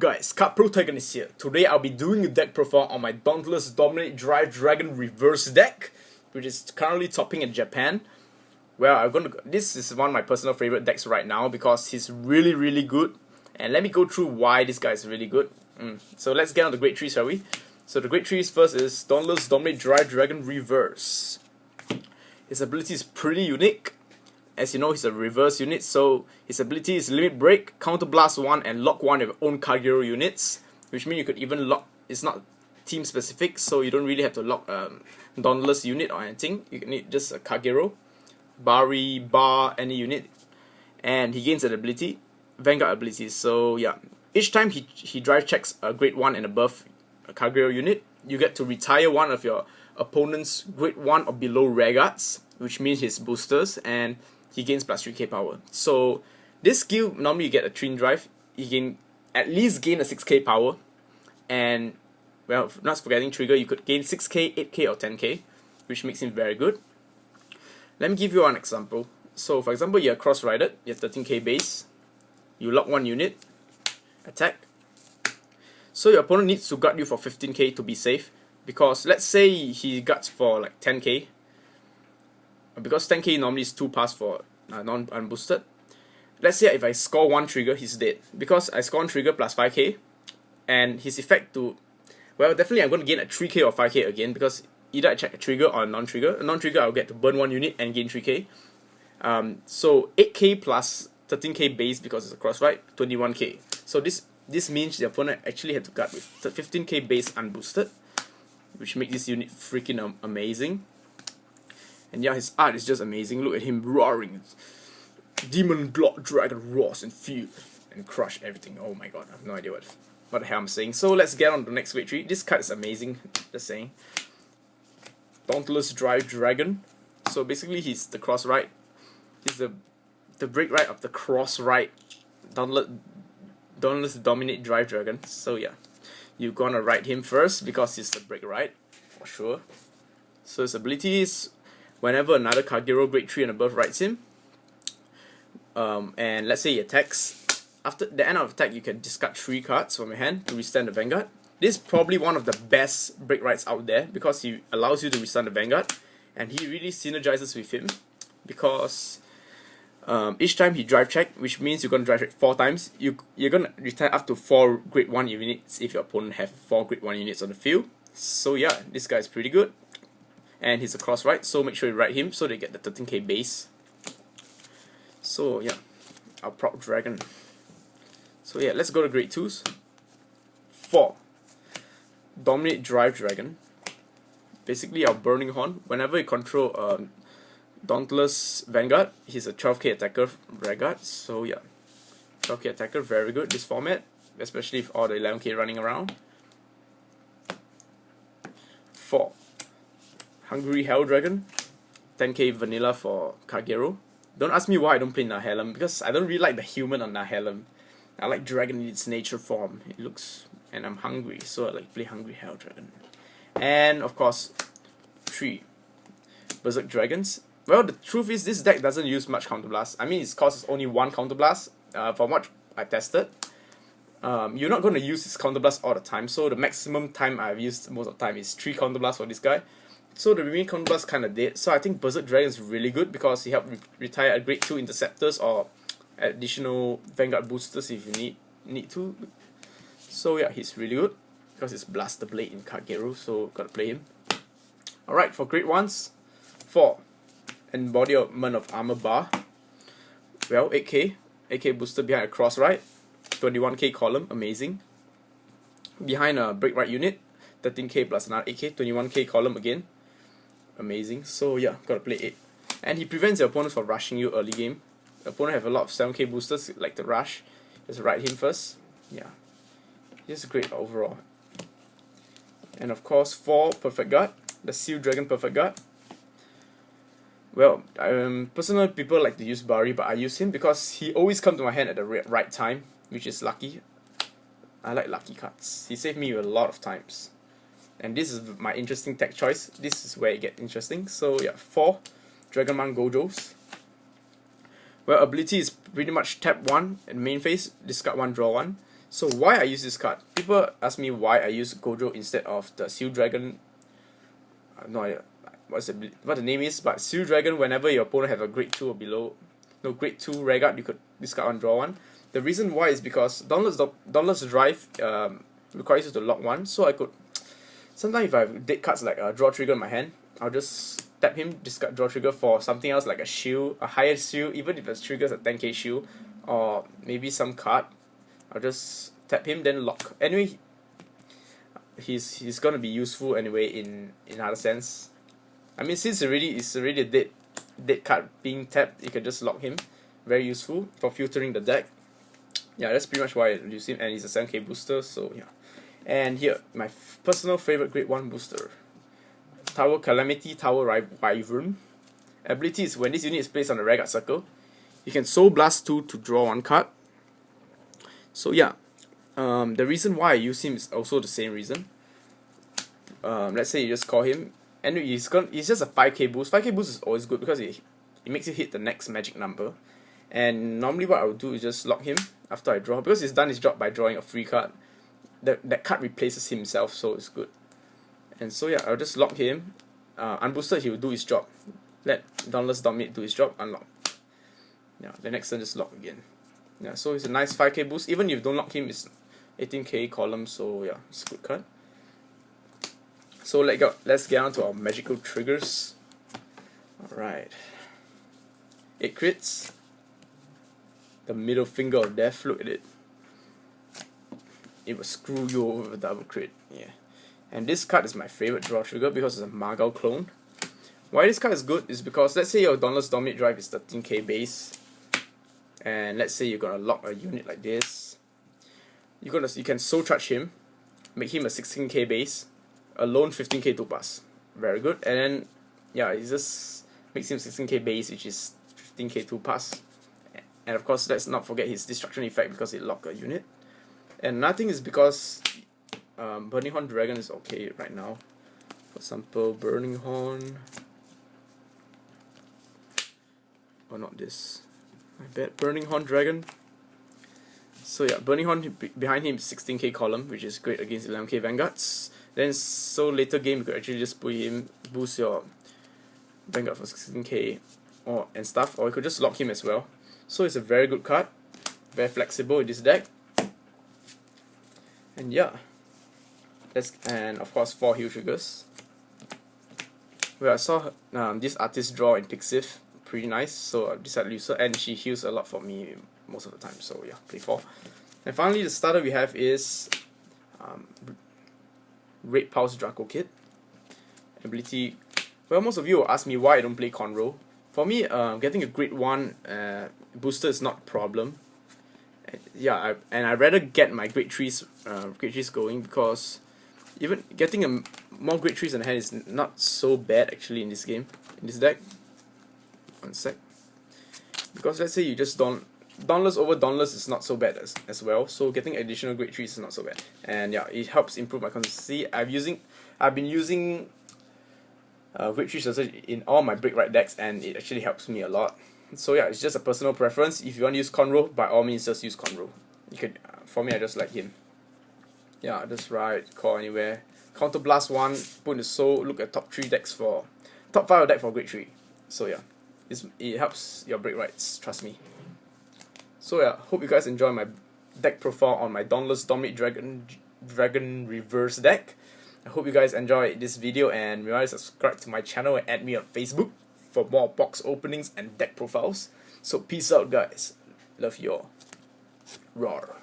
Guys, Card Protagonist here. Today I'll be doing a deck profile on my Dauntless Dominate Drive Dragon Reverse deck, which is currently topping in Japan. Well, this is one of my personal favorite decks right now because he's really good. And let me go through why this guy is really good. So let's get on the great trees, shall we? So the great trees first is Dauntless Dominate Drive Dragon Reverse. His ability is pretty unique. As you know, he's a reverse unit, so his ability is Limit Break, Counter Blast 1, and Lock 1 of your own Kagero units, which means you could even lock. It's not team specific, so you don't really have to lock Dauntless unit or anything. You can need just a Kagero, Bari, Bar, any unit, and he gains an ability, Vanguard abilities. So yeah, each time he drive checks a grade 1 and above a Kagero unit, you get to retire one of your opponent's grade 1 or below rare guards, which means his boosters, and he gains plus 3k power. So this skill, normally you get a twin drive, you can at least gain a 6k power, and well, not forgetting trigger, you could gain 6k, 8k or 10k, which makes him very good. Let me give you an example. So for example, you're cross-rided, you have 13k base, you lock one unit, attack. So your opponent needs to guard you for 15k to be safe, because let's say he guards for like 10k, because 10k normally is 2 pass for non-unboosted. Let's say if I score 1 trigger, he's dead. Because I score 1 trigger plus 5k, and his effect to... Well, definitely I'm going to gain a 3k or 5k again, because either I check a trigger or a non-trigger. A non-trigger, I'll get to burn 1 unit and gain 3k. So 8k plus 13k base because it's a cross-ride, 21k. So this means the opponent actually had to guard with 15k base unboosted, which makes this unit freaking amazing. And yeah, his art is just amazing. Look at him roaring. Demon Block Dragon roars and feel and crush everything. Oh my god, I have no idea what the hell I'm saying. So let's get on to the next great tree. This card is amazing, just saying. Dauntless Drive Dragon. So basically he's the cross ride. He's the break ride of the cross ride Dauntless Dominate Drive Dragon. So yeah, you're gonna ride him first because he's the break ride for sure. So his ability is whenever another Kagero grade 3 and above rides him, and let's say he attacks, after the end of attack you can discard 3 cards from your hand to withstand the Vanguard. This is probably one of the best break rides out there because he allows you to withstand the Vanguard, and he really synergizes with him because each time he drive check, which means you're going to drive check 4 times, you're going to retire up to 4 grade 1 units if your opponent have 4 grade 1 units on the field. So yeah, this guy is pretty good. And he's a cross ride, so make sure you ride him so they get the 13k base. So yeah, our proud dragon. So yeah, let's go to grade 2s. 4. Dominate Drive Dragon. Basically our Burning Horn. Whenever you control Dauntless Vanguard, he's a 12k attacker Vanguard. So yeah, 12k attacker, very good this format, especially with all the 11k running around. 4. Hungry Hell Dragon, 10k vanilla for Kagero. Don't ask me why I don't play Nahelm, because I don't really like the human on Nahelm. I like dragon in its nature form. It looks, and I'm hungry, so I like to play Hungry Hell Dragon. And of course, 3 Berserk Dragons. Well, the truth is this deck doesn't use much counterblast. I mean, it costs only 1 counterblast. From what I tested, you're not going to use this counterblast all the time. So the maximum time I've used most of the time is 3 counterblasts for this guy. So the remaining counterblast kind of dead. So I think Berserk Dragon is really good because he helped retire a grade 2 interceptors or additional Vanguard boosters if you need to. So yeah, he's really good because it's Blaster Blade in Kagero, so gotta play him. Alright, for grade 1s, 4 Embodiment of Armor Bar. Well, 8k booster behind a cross ride, 21k column, amazing. Behind a break ride unit, 13k plus another 8k, 21k column again. Amazing. So yeah, gotta play 8. And he prevents your opponent from rushing you early game. The opponent have a lot of 7k boosters like the rush. Just ride him first. Yeah, just great overall. And of course 4 Perfect Guard, the Seal Dragon Perfect Guard. Well, personally people like to use Bari, but I use him because he always comes to my hand at the right time, which is lucky. I like lucky cards. He saved me a lot of times. And this is my interesting tech choice. This is where it gets interesting. So yeah, 4 Dragonman Gojos. Well, ability is pretty much tap 1 in main phase, discard 1, draw 1. So why I use this card? People ask me why I use Gojo instead of the Seal Dragon. I have no idea what the name is, but Seal Dragon, whenever your opponent have a grade 2 or below, no, grade 2 Vanguard, you could discard one, draw one. The reason why is because Dauntless Drive requires you to lock one, so I could, sometimes if I have dead cards like a draw trigger in my hand, I'll just tap him, discard draw trigger for something else like a shield, a higher shield, even if it triggers a 10k shield, or maybe some card. I'll just tap him, then lock. Anyway, he's gonna be useful anyway in other sense. I mean, since it's already a dead card being tapped, you can just lock him. Very useful for filtering the deck. Yeah, that's pretty much why I use him, and he's a 7k booster, so yeah. And here, my personal favorite grade 1 booster. Tower Calamity, Tower Wyvern. Ability is when this unit is placed on the Vanguard circle, you can Soul Blast 2 to draw one card. So yeah, the reason why I use him is also the same reason. Let's say you just call him, and he's just a 5k boost. 5k boost is always good because it makes you hit the next magic number. And normally what I would do is just lock him after I draw, because he's done his job by drawing a free card. That card replaces himself, so it's good. And so yeah, I'll just lock him. Unboosted, he will do his job. Let Dauntless Dominate do his job, unlock. Yeah, the next turn just lock again. Yeah, so it's a nice 5k boost. Even if you don't lock him, it's 18k column, so yeah, it's a good card. So let's get on to our magical triggers. Alright. 8 crits. The middle finger of death, look at it. It will screw you over with a double crit. Yeah. And this card is my favorite draw trigger because it's a Margal clone. Why this card is good is because let's say your Dauntless Dominate drive is 13k base, and let's say you're gonna lock a unit like this. You can soul charge him, make him a 16k base, alone 15k 2+. Very good. And then yeah, it just makes him 16k base, which is 15k 2+. And of course, let's not forget his destruction effect because it locked a unit. And nothing is because Burning Horn Dragon is okay right now. For example, Burning Horn. Oh, not this. My bad. Burning Horn Dragon. So yeah, Burning Horn behind him is 16k column, which is great against 11k Vanguards. Then so later game you could actually just put him, boost your Vanguard for 16k and stuff, or you could just lock him as well. So it's a very good card, very flexible in this deck. And yeah, and of course 4 heal triggers. Well, I saw this artist draw in Pixiv, pretty nice, so I decided to use her, and she heals a lot for me most of the time, so yeah, play 4. And finally the starter we have is Red Pulse Draco Kid. Ability, well, most of you will ask me why I don't play Conroe. For me, getting a grade 1 booster is not a problem. Yeah, I'd rather get my grade 3s going, because even getting more grade 3s in hand is not so bad actually in this game, in this deck. One sec. Because let's say you just Dauntless over Dauntless is not so bad as well, so getting additional grade 3s is not so bad. And yeah, it helps improve my consistency. I've been using grade 3s in all my break right decks, and it actually helps me a lot. So yeah, it's just a personal preference. If you want to use Conroe, by all means just use Conroe. You can, for me, I just like him. Yeah, just right, call anywhere. Counter Blast 1, put in the soul, look at top 5 decks for deck for grade 3. So yeah, it helps your break rights, trust me. So yeah, hope you guys enjoy my deck profile on my Dauntless Dominate Dragon Reverse deck. I hope you guys enjoyed this video, and remember to subscribe to my channel and add me on Facebook for more box openings and deck profiles. So peace out guys. Love you all. Roar.